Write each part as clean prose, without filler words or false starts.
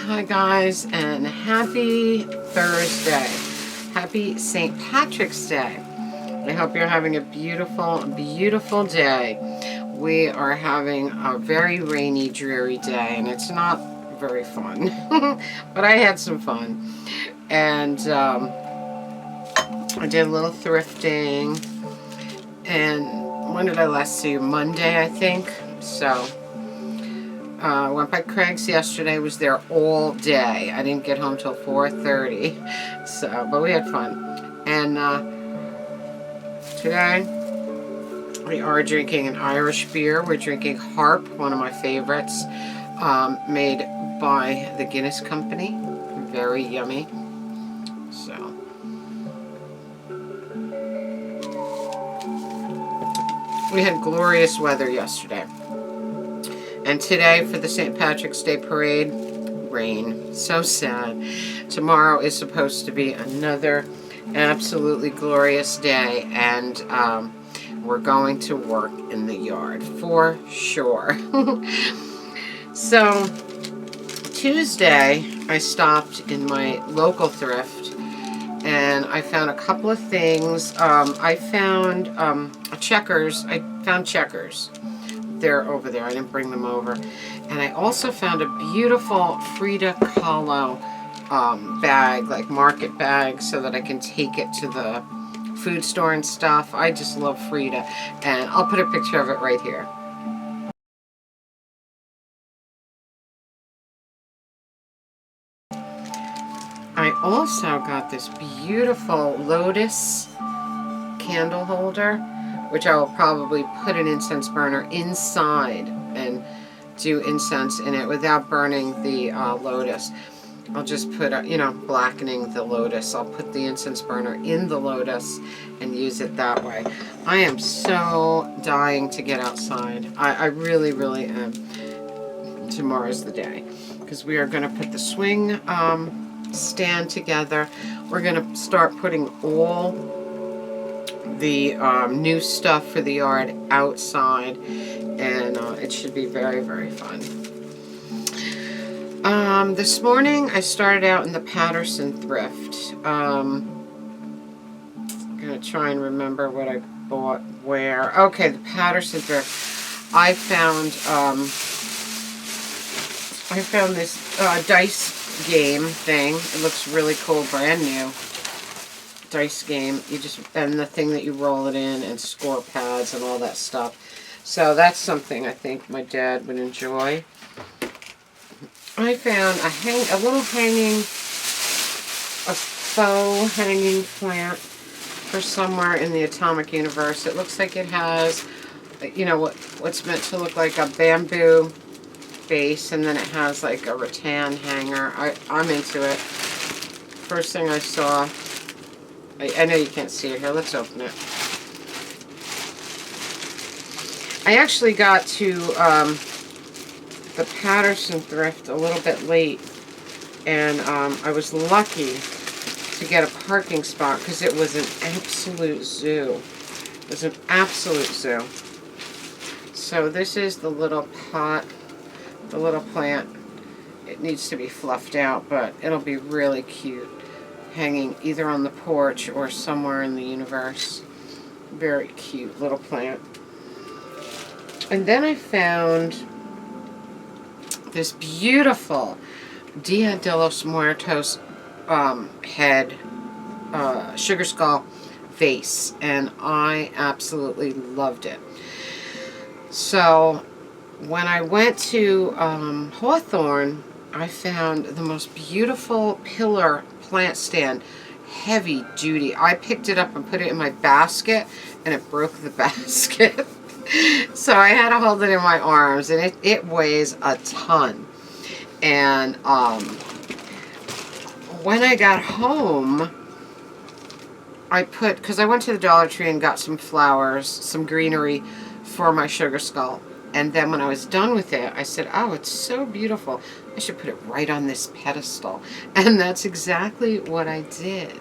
Hi guys, and happy Thursday. Happy St. Patrick's Day. I hope you're having a beautiful, beautiful day. We are having a very rainy, dreary day, and it's not very fun. But I had some fun. And I did a little thrifting. And when did I last see you? Monday, I think. So went by Craig's yesterday, was there all day. I didn't get home till 4:30, so, but we had fun. And today we are drinking an Irish beer. We're drinking Harp, one of my favorites, made by the Guinness Company. Very yummy. So we had glorious weather yesterday. And today for the St. Patrick's Day parade, rain. So sad. Tomorrow is supposed to be another absolutely glorious day, and we're going to work in the yard for sure. So Tuesday I stopped in my local thrift and I found a couple of things. I found checkers. I found checkers. They're over there. I didn't bring them over. And I also found a beautiful Frida Kahlo bag, like market bag, so that I can take it to the food store and stuff. I just love Frida. And I'll put a picture of it right here. I also got this beautiful Lotus candle holder, which I will probably put an incense burner inside and do incense in it without burning the lotus. I'll just put, blackening the lotus. I'll put the incense burner in the lotus and use it that way. I am so dying to get outside. I really, really am. Tomorrow's the day, because we are going to put the swing stand together. We're going to start putting all the new stuff for the yard outside, and it should be very, very fun. This morning I started out in the Patterson Thrift. I'm gonna try and remember what I bought where. Okay, the Patterson Thrift. I found this dice game thing. It looks really cool, brand new dice game. And the thing that you roll it in, and score pads and all that stuff. So that's something I think my dad would enjoy. I found a little faux hanging plant for somewhere in the atomic universe. It looks like it has, what's meant to look like a bamboo base, and then it has like a rattan hanger. I'm into it. First thing I saw, I know you can't see it here. Let's open it. I actually got to the Patterson Thrift a little bit late, and I was lucky to get a parking spot because it was an absolute zoo. It was an absolute zoo. So this is the little pot, the little plant. It needs to be fluffed out, but it'll be really cute hanging either on the porch or somewhere in the universe. Very cute little plant. And then I found this beautiful Dia de los Muertos head sugar skull vase, and I absolutely loved it. So when I went to Hawthorne, I found the most beautiful pillar plant stand, heavy duty. I picked it up and put it in my basket, and it broke the basket. So I had to hold it in my arms, and it weighs a ton. And when I got home, because I went to the Dollar Tree and got some flowers, some greenery for my sugar skull. And then when I was done with it, I said, oh, it's so beautiful. I should put it right on this pedestal. And that's exactly what I did.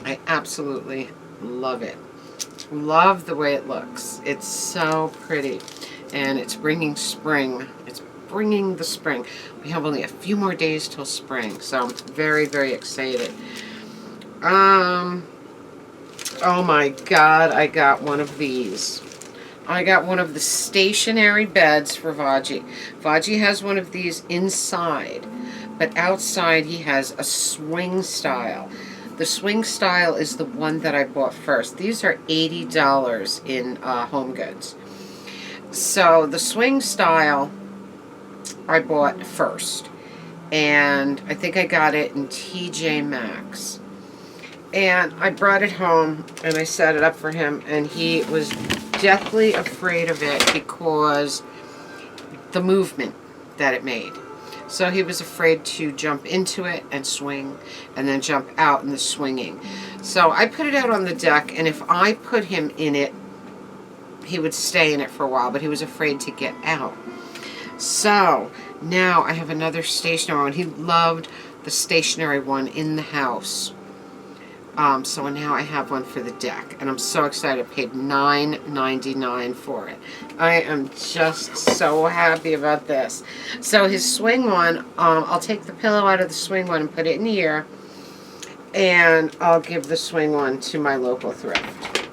I absolutely love it. Love the way it looks. It's so pretty. And it's bringing spring. It's bringing the spring. We have only a few more days till spring. So I'm very, very excited. Oh my God, I got one of these. I got one of the stationary beds for Vaji. Vaji has one of these inside, but outside he has a swing style. The swing style is the one that I bought first. These are $80 in Home Goods. So the swing style I bought first, and I think I got it in TJ Maxx. And I brought it home and I set it up for him, and he was deathly afraid of it because the movement that it made. So he was afraid to jump into it and swing and then jump out in the swinging. So I put it out on the deck, and if I put him in it, he would stay in it for a while, but he was afraid to get out. So now I have another stationary one. He loved the stationary one in the house. So now I have one for the deck, and I'm so excited. I paid $9.99 for it. I am just so happy about this. So his swing one, I'll take the pillow out of the swing one and put it in here, and I'll give the swing one to my local thrift.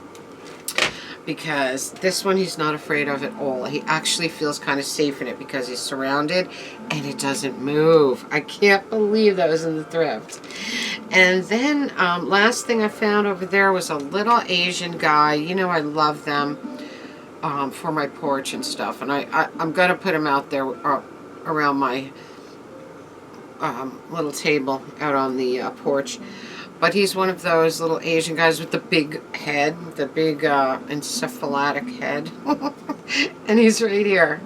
Because this one he's not afraid of at all. He actually feels kind of safe in it because he's surrounded and it doesn't move. I can't believe that was in the thrift. And then last thing I found over there was a little Asian guy. You know, I love them for my porch and stuff. And I'm going to put him out there around my little table out on the porch. But he's one of those little Asian guys with the big head, the big encephalitic head. And he's right here.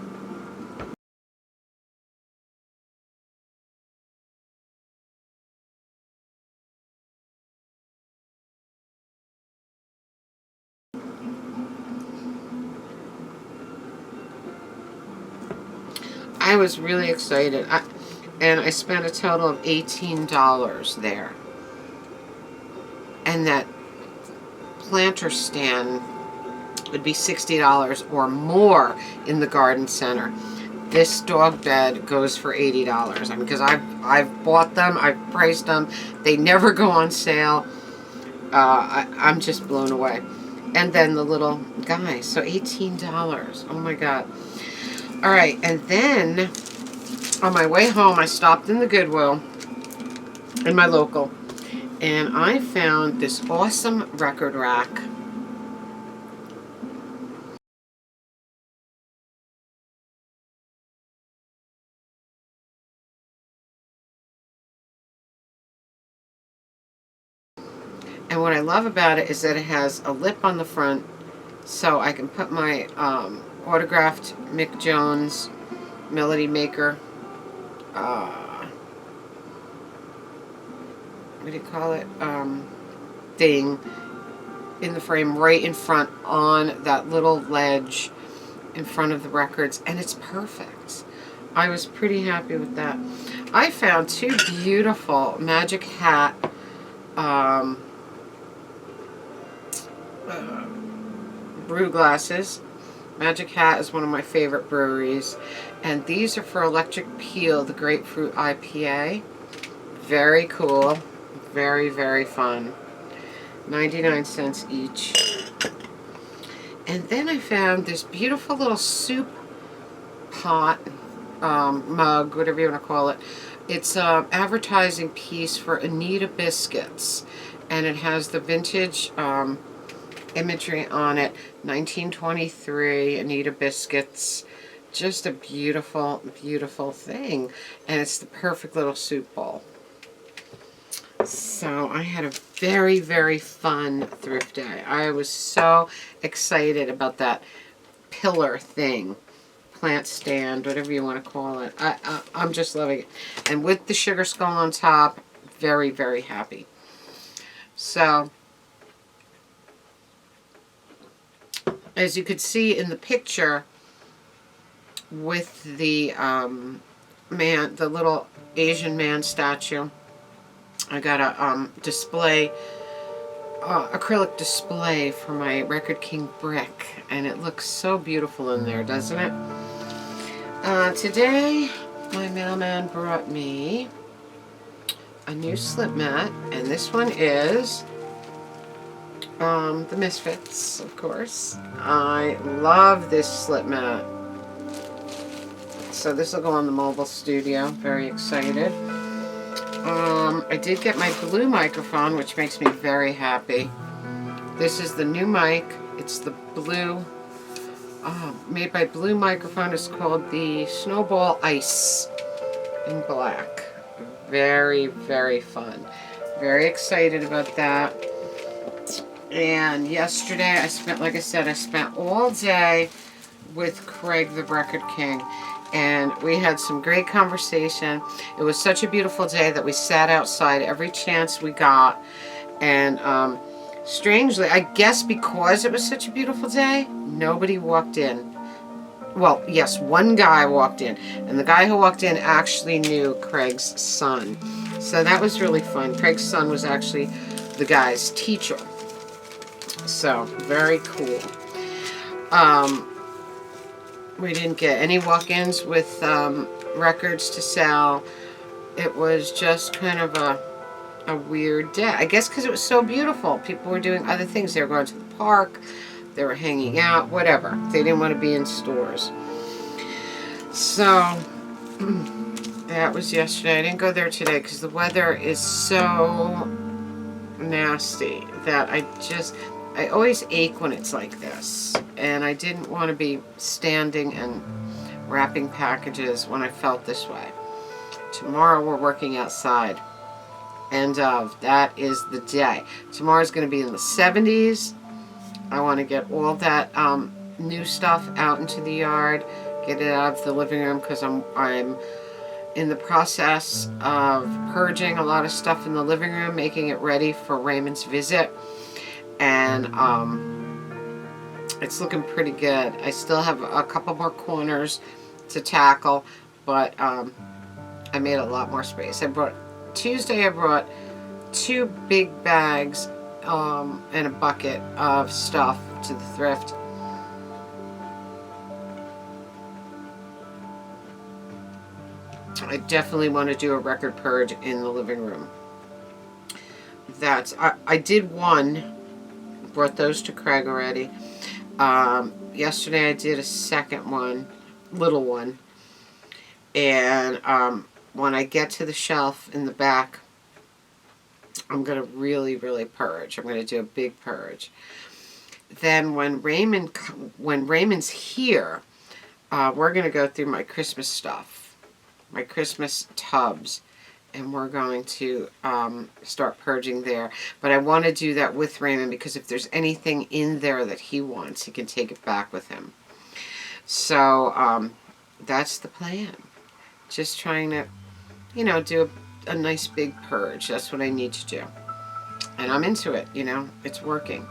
I was really excited. And I spent a total of $18 there. And that planter stand would be $60 or more in the garden center. This dog bed goes for $80. I mean, because I've bought them, I've priced them. They never go on sale. I'm just blown away. And then the little guy, so $18. Oh my God. All right, and then on my way home, I stopped in the Goodwill in my local, and I found this awesome record rack. And what I love about it is that it has a lip on the front, so I can put my autographed Mick Jones Melody Maker, what do you call it, thing in the frame right in front on that little ledge in front of the records, and it's perfect. I was pretty happy with that. I found two beautiful Magic Hat brew glasses. Magic Hat is one of my favorite breweries, and these are for Electric Peel, the grapefruit IPA. Very cool, very, very fun. 99 cents each. And then I found this beautiful little soup pot, mug, whatever you want to call it. It's an advertising piece for Anita Biscuits, and it has the vintage imagery on it. 1923 Anita Biscuits. Just a beautiful, beautiful thing. And it's the perfect little soup bowl. So I had a very, very fun thrift day. I was so excited about that pillar thing. Plant stand, whatever you want to call it. I'm just loving it. And with the sugar skull on top, very, very happy. So, as you could see in the picture, with the man, the little Asian man statue, I got a display acrylic display for my Record King brick, and it looks so beautiful in there, doesn't it? Today my mailman brought me a new slip mat, and this one is the Misfits, of course. I love this slip mat. So this will go on the mobile studio. Very excited. I did get my blue microphone, which makes me very happy. This is the new mic. It's the blue, made by Blue Microphone. It's called the Snowball Ice in black. Very, very fun. Very excited about that. And yesterday I spent, like I said, I spent all day with Craig the Record King, and we had some great conversation. It was such a beautiful day that we sat outside every chance we got, and strangely, I guess because it was such a beautiful day, nobody walked in. Well, yes, one guy walked in, and the guy who walked in actually knew Craig's son. So that was really fun. Craig's son was actually the guy's teacher. So, very cool. We didn't get any walk-ins with records to sell. It was just kind of a weird day. I guess because it was so beautiful. People were doing other things. They were going to the park. They were hanging out, whatever. They didn't want to be in stores. So, that was yesterday. I didn't go there today because the weather is so nasty that I always ache when it's like this. And I didn't want to be standing and wrapping packages when I felt this way. Tomorrow we're working outside. End of. That is the day. Tomorrow's going to be in the 70s. I want to get all that new stuff out into the yard, get it out of the living room, because I'm in the process of purging a lot of stuff in the living room, making it ready for Raymond's visit, and it's looking pretty good. I still have a couple more corners to tackle, but I made a lot more space. Tuesday I brought 2 big bags and a bucket of stuff to the thrift. I definitely want to do a record purge in the living room. I did one, brought those to Craig already. Yesterday I did a second one, little one, and when I get to the shelf in the back, I'm going to really, really purge. I'm going to do a big purge. Then when Raymond's here, we're going to go through my Christmas stuff, my Christmas tubs, and we're going to start purging there. But I want to do that with Raymond, because if there's anything in there that he wants, he can take it back with him. So that's the plan. Just trying to, do a nice big purge. That's what I need to do. And I'm into it, It's working.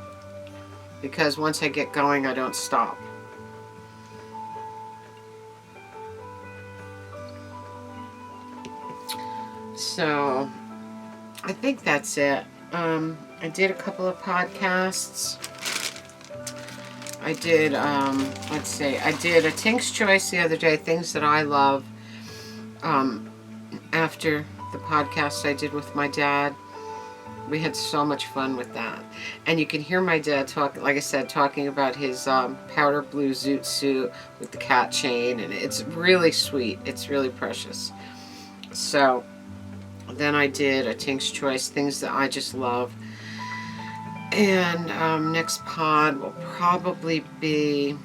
Because once I get going, I don't stop. So, I think that's it. I did a couple of podcasts. I did, let's see, I did a Tink's Choice the other day, things that I love, after the podcast I did with my dad. We had so much fun with that. And you can hear my dad talk, like I said, talking about his powder blue zoot suit with the cat chain, and it's really sweet. It's really precious. So, then I did a Tink's Choice, things that I just love. And next pod will probably be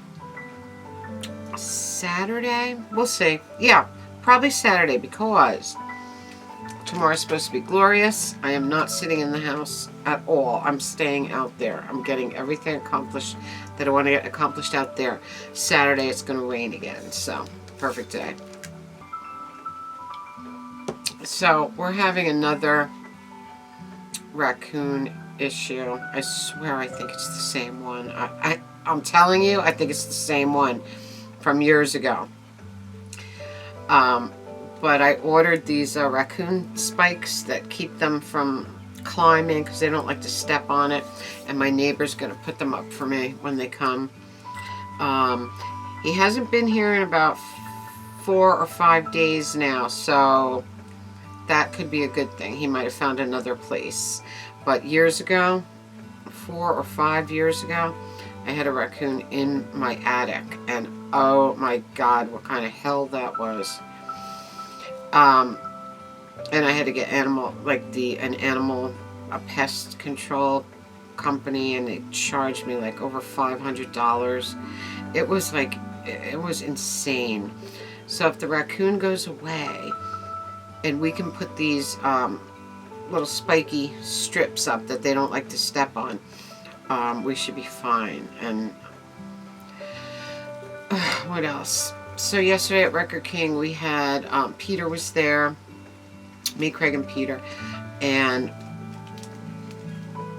Saturday. We'll see. Yeah, probably Saturday, because tomorrow's supposed to be glorious. I am not sitting in the house at all. I'm staying out there. I'm getting everything accomplished that I want to get accomplished out there. Saturday it's going to rain again, so perfect day. So we're having another raccoon issue. I swear I think it's the same one. I'm telling you, I think it's the same one from years ago. But I ordered these raccoon spikes that keep them from climb in because they don't like to step on it. And my neighbor's going to put them up for me when they come. He hasn't been here in about 4 or 5 days now, so that could be a good thing. He might have found another place. But years ago, 4 or 5 years ago, I had a raccoon in my attic, and oh my God, what kind of hell that was. And I had to get a pest control company, and they charged me like over $500. It was like, it was insane. So if the raccoon goes away, and we can put these little spiky strips up that they don't like to step on, we should be fine. And what else? So yesterday at Record King, we had Peter was there, me, Craig, and Peter, and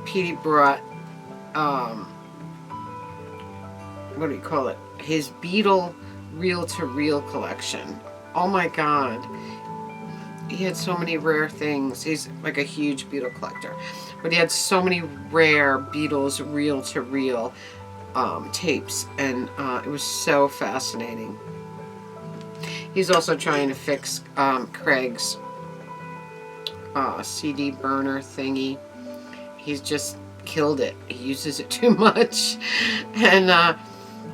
Petey brought what do you call it? His beetle reel-to-reel collection. Oh my God. He had so many rare things. He's like a huge beetle collector. But he had so many rare Beatles reel-to-reel tapes. And it was so fascinating. He's also trying to fix Craig's CD burner thingy. He's just killed it. He uses it too much. And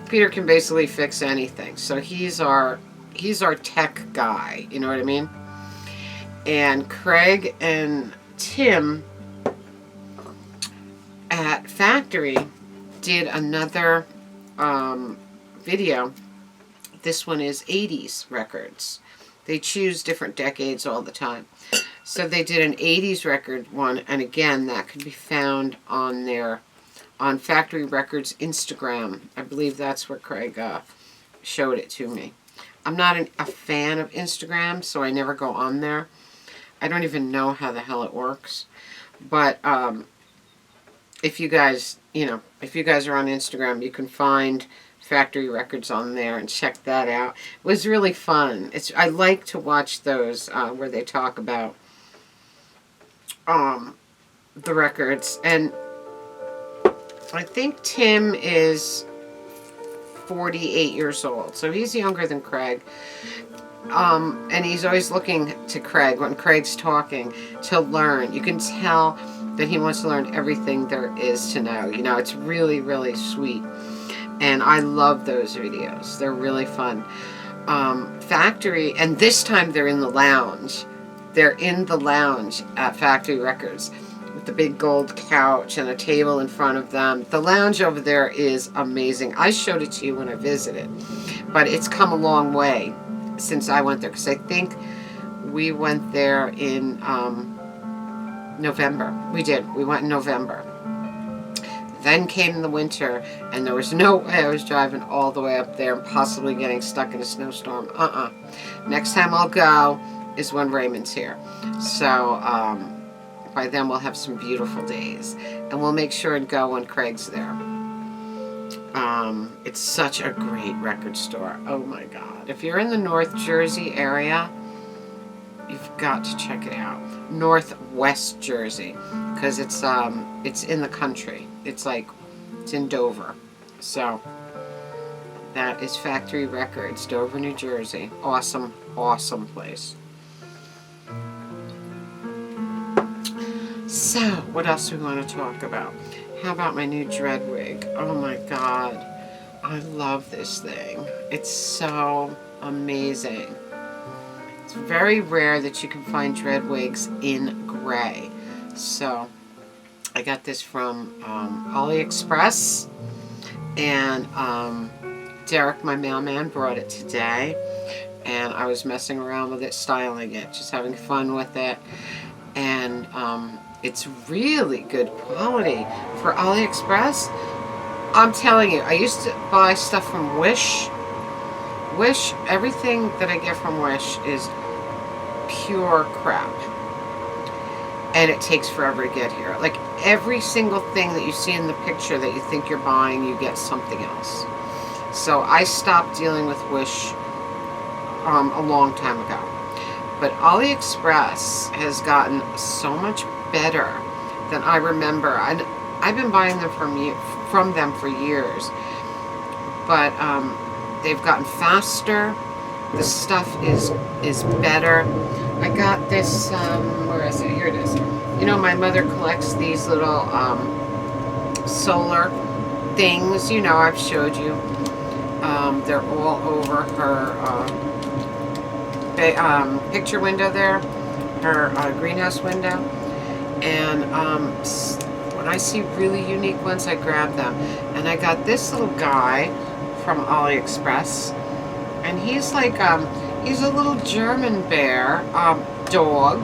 Peter can basically fix anything. So he's our tech guy. You know what I mean? And Craig and Tim at Factory did another video. This one is 80s records. They choose different decades all the time. So they did an 80s record one, and again, that could be found on Factory Records Instagram. I believe that's where Craig showed it to me. I'm not a fan of Instagram, so I never go on there. I don't even know how the hell it works. But if you guys are on Instagram, you can find Factory Records on there and check that out. It was really fun. I like to watch those where they talk about the records. And I think Tim is 48 years old, so he's younger than Craig. And he's always looking to Craig when Craig's talking to learn. You can tell that he wants to learn everything there is to know. You know, it's really, really sweet. And I love those videos. They're really fun. Factory, and this time they're in the lounge. They're in the lounge at Factory Records with the big gold couch and a table in front of them. The lounge over there is amazing. I showed it to you when I visited, but it's come a long way since I went there, because I think we went there in November. We did. We went in November. Then came the winter, and there was no way I was driving all the way up there and possibly getting stuck in a snowstorm. Next time I'll go is when Raymond's here. So by then we'll have some beautiful days. And we'll make sure and go when Craig's there. It's such a great record store. Oh my God. If you're in the North Jersey area, you've got to check it out. Northwest Jersey, because it's in the country. It's in Dover. So that is Factory Records, Dover, New Jersey. Awesome, awesome place. So, what else do we want to talk about? How about my new dread wig? Oh my God. I love this thing. It's so amazing. It's very rare that you can find dread wigs in gray. So, I got this from AliExpress. And Derek, my mailman, brought it today. And I was messing around with it, styling it, just having fun with it. And it's really good quality for AliExpress. I'm telling you, I used to buy stuff from Wish. Everything that I get from Wish is pure crap. And it takes forever to get here. Like every single thing that you see in the picture that you think you're buying, you get something else. So I stopped dealing with Wish a long time ago. But AliExpress has gotten so much better than I remember. I've been buying them from them for years, but they've gotten faster. The stuff is better. I got this. Where is it? Here it is. You know, my mother collects these little solar things. You know, I've showed you. They're all over her picture window there, her greenhouse window. And when I see really unique ones, I grab them. And I got this little guy from AliExpress. And he's like, he's a little German bear dog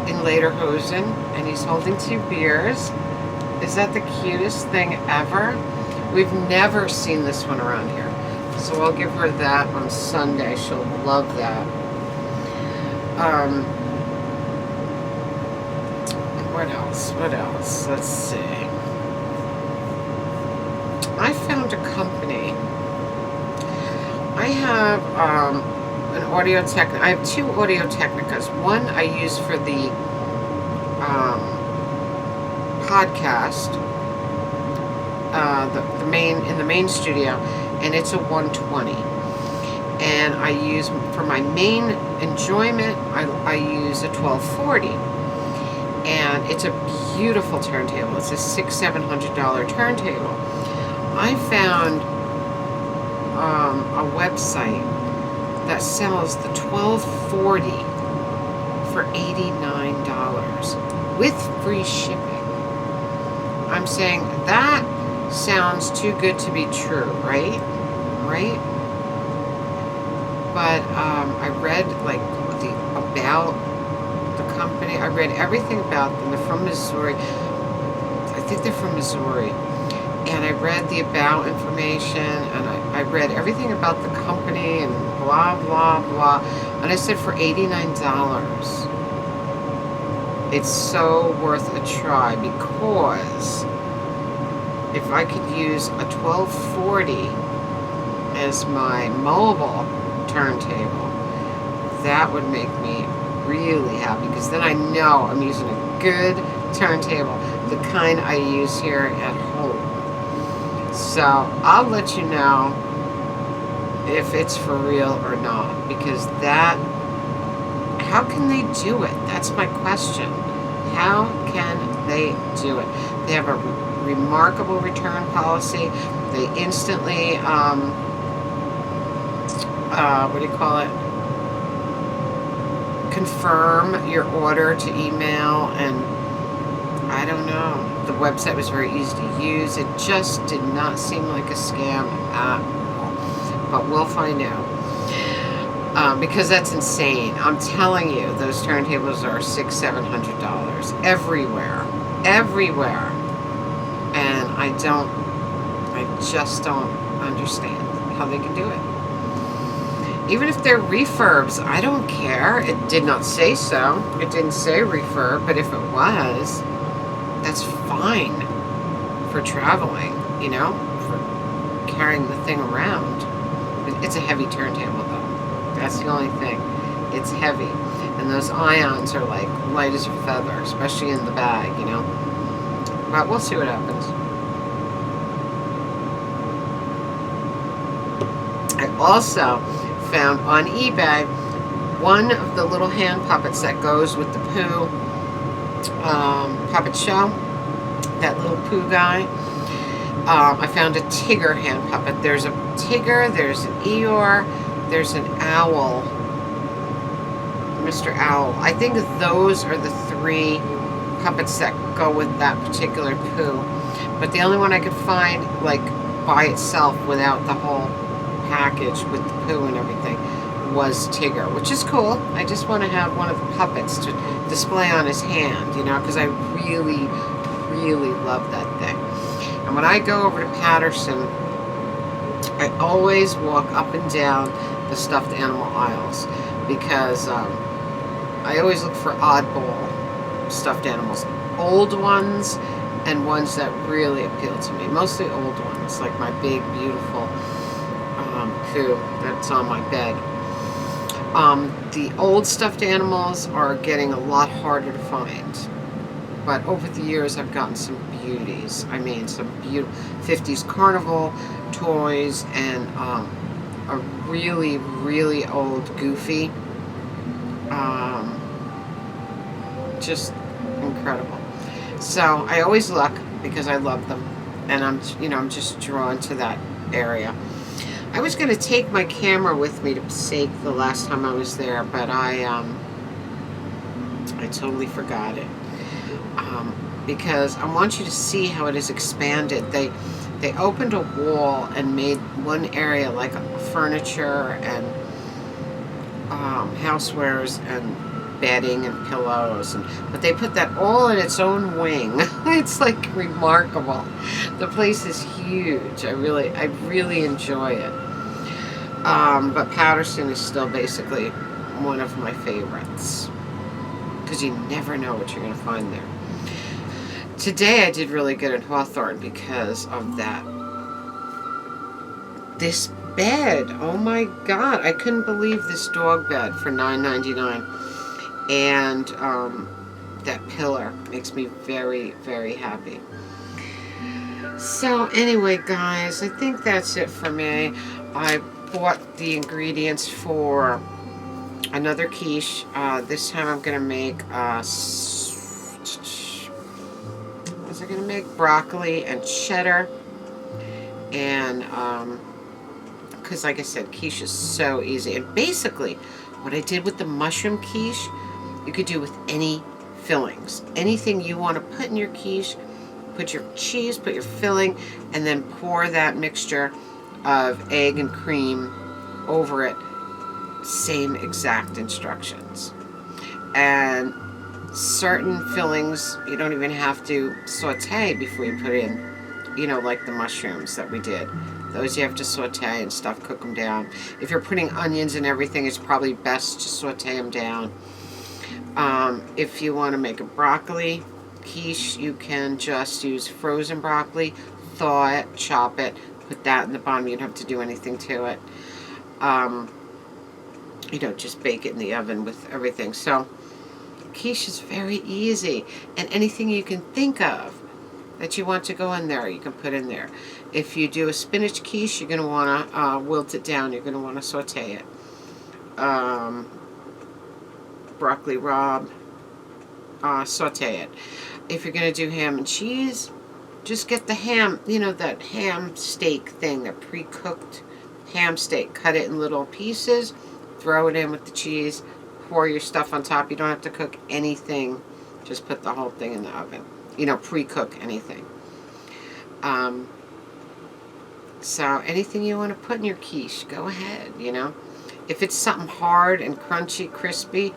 in lederhosen. And he's holding 2 beers. Is that the cutest thing ever? We've never seen this one around here. So I'll give her that on Sunday. She'll love that. What else? What else? Let's see. I found a company. I have an Audio-Technica. I have 2 Audio-Technicas. One I use for the podcast, in the main studio, and it's a 120. And I use for my main enjoyment. I use a 1240, and it's a beautiful turntable. It's a $600-700 turntable. I found a website that sells the 1240 for $89 with free shipping. I'm saying that sounds too good to be true, right? Right? But I read like about the company. I read everything about them. They're from Missouri. I think they're from Missouri. And I read the about information, and I read everything about the company and blah, blah, blah. And I said for $89, it's so worth a try, because if I could use a 1240 as my mobile turntable, that would make me really happy, because then I know I'm using a good turntable, the kind I use here at home. So I'll let you know if it's for real or not, because that, how can they do it? That's my question. How can they do it? They have a remarkable return policy. They instantly, what do you call it? Confirm your order to email, and I don't know. The website was very easy to use. It just did not seem like a scam at all. But we'll find out. Because that's insane. I'm telling you, those turntables are $600-700 everywhere. Everywhere. And I just don't understand how they can do it. Even if they're refurbs, I don't care. It did not say so. It didn't say refurb, but if it was, that's fine for traveling, you know, for carrying the thing around. It's a heavy turntable, though. That's the only thing. It's heavy. And those ions are like light as a feather, especially in the bag, you know. But we'll see what happens. I also found on eBay one of the little hand puppets that goes with the Pooh puppet show. That little Pooh guy. I found a Tigger hand puppet. There's a Tigger, there's an Eeyore, there's an Owl. Mr. Owl. I think those are the 3 puppets that go with that particular Pooh. But the only one I could find, like, by itself without the whole package with the Pooh and everything was Tigger, which is cool. I just want to have one of the puppets to display on his hand, you know, because I really, really love that thing. And when I go over to Patterson, I always walk up and down the stuffed animal aisles, because I always look for oddball stuffed animals. Old ones and ones that really appeal to me. Mostly old ones, like my big, beautiful Pooh that's on my bed. The old stuffed animals are getting a lot harder to find. but over the years I've gotten some beauties. I mean, some beautiful 50s carnival toys, and a really, really old Goofy. Just incredible. So I always look because I love them, and I'm just drawn to that area. I was going to take my camera with me to Passaic the last time I was there, but I totally forgot it. Because I want you to see how it is expanded. They opened a wall and made one area like furniture and housewares and bedding and pillows, but they put that all in its own wing. It's like remarkable. The place is huge. I really enjoy it. But Patterson is still basically one of my favorites because you never know what you're going to find there. Today I did really good at Hawthorne because of that. This bed, oh my God, I couldn't believe this dog bed for $9.99. And that pillar makes me very, very happy. So anyway, guys, I think that's it for me. I bought the ingredients for another quiche. This time I'm going to make broccoli and cheddar, and because like I said, quiche is so easy. And basically what I did with the mushroom quiche, you could do with any fillings. Anything you want to put in your quiche, put your cheese, put your filling, and then pour that mixture of egg and cream over it. Same exact instructions. And certain fillings you don't even have to saute before you put in, like the mushrooms that we did. Those you have to saute and stuff, cook them down. If you're putting onions and everything, it's probably best to saute them down. If you want to make a broccoli quiche, you can just use frozen broccoli, thaw it, chop it, put that in the bottom. You don't have to do anything to it. Just bake it in the oven with everything. So quiche is very easy, and anything you can think of that you want to go in there, you can put in there. If you do a spinach quiche, you're going to want to wilt it down. You're going to want to saute it. Broccoli rabe, saute it. If you're going to do ham and cheese, just get the ham, that ham steak thing, that pre-cooked ham steak. Cut it in little pieces, throw it in with the cheese, pour your stuff on top. You don't have to cook anything. Just put the whole thing in the oven. Pre-cook anything. So anything you want to put in your quiche, go ahead, If it's something hard and crunchy, crispy,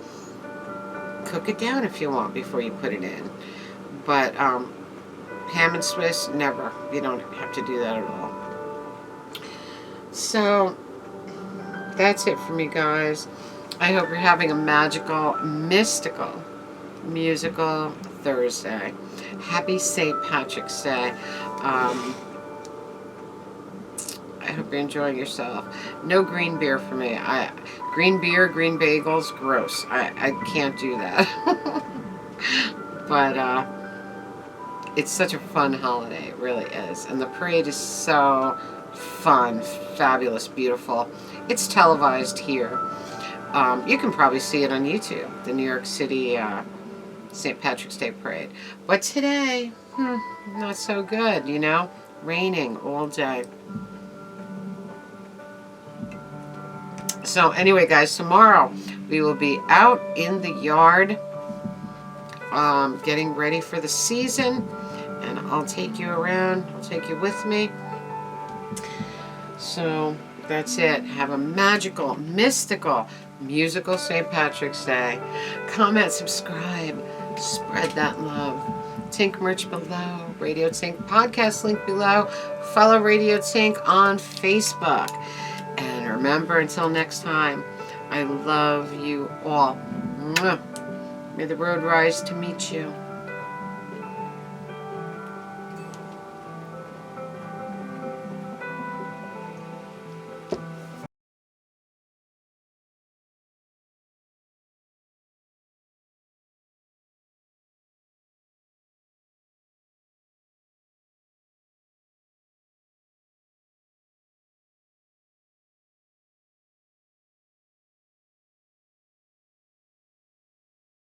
cook it down if you want before you put it in. But ham and Swiss, never. You don't have to do that at all. So that's it for me, guys. I hope you're having a magical, mystical, musical Thursday. Happy St. Patrick's Day. I hope you're enjoying yourself. No green beer for me. Green beer, green bagels, gross. I can't do that. But it's such a fun holiday. It really is. And the parade is so fun, fabulous, beautiful. It's televised here. You can probably see it on YouTube, the New York City St. Patrick's Day Parade. But today, not so good, raining all day. So anyway, guys, tomorrow we will be out in the yard getting ready for the season, and I'll take you around. I'll take you with me. So that's it. Have a magical, mystical, musical St. Patrick's Day. Comment, subscribe, spread that love. Tink merch below, Radio Tink podcast link below. Follow Radio Tink on Facebook. And remember, until next time, I love you all. Mwah. May the road rise to meet you.